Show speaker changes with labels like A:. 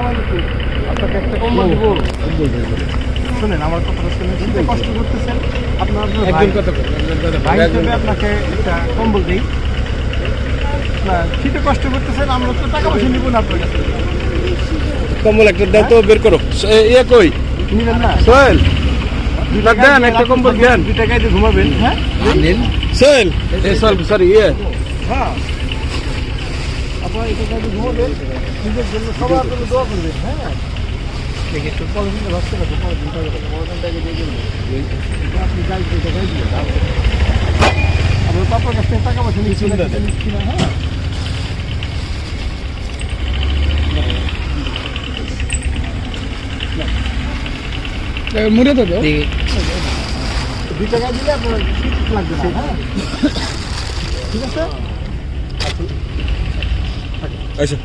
A: আলাইকুম। আপনাকে একটা কম্বল দিব। শুনেন আমার কথাটা শুনেন। শীতে কষ্ট করতেছেন। আপনার ভাই হিসেবে আপনাকে একটা কম্বল দিই। না শীতে কষ্ট করতেছেন, আমরা তো টাকা পয়সা নিব না আপনার কাছে।
B: কম্বল একটা দাও তো, বের করো। ইয়ে কই
A: নিবেন না?
B: সোহেল, দেন একটা কম্বল দেন।
A: 2 টাকায় দিয়ে ঘুমাবেন, হ্যাঁ?
B: সোহেল, সোহেল সরি ইয়ে
A: হ্যাঁ। আপনার এই টাকায় দিয়ে ঘুমাবেন, নিজের জন্য সবাই আপনাকে দোয়া করবেন, হ্যাঁ? দেখি একটু পরের দিনে ভাবতে পারবেন, পরের দিন টাকা দেবেন, পরের দিন টাকা দিয়ে গেলেন। আপনি যাই দিয়ে টাকাই দিয়ে আমরা তো আপনার কাছ থেকে টাকা পয়সা নিচ্ছি না, হ্যাঁ?
B: মুড়ে তো
A: 2 টাকা দিলে আপনার শীত লাগবে না, হ্যাঁ? ঠিক আছে?
B: আচ্ছা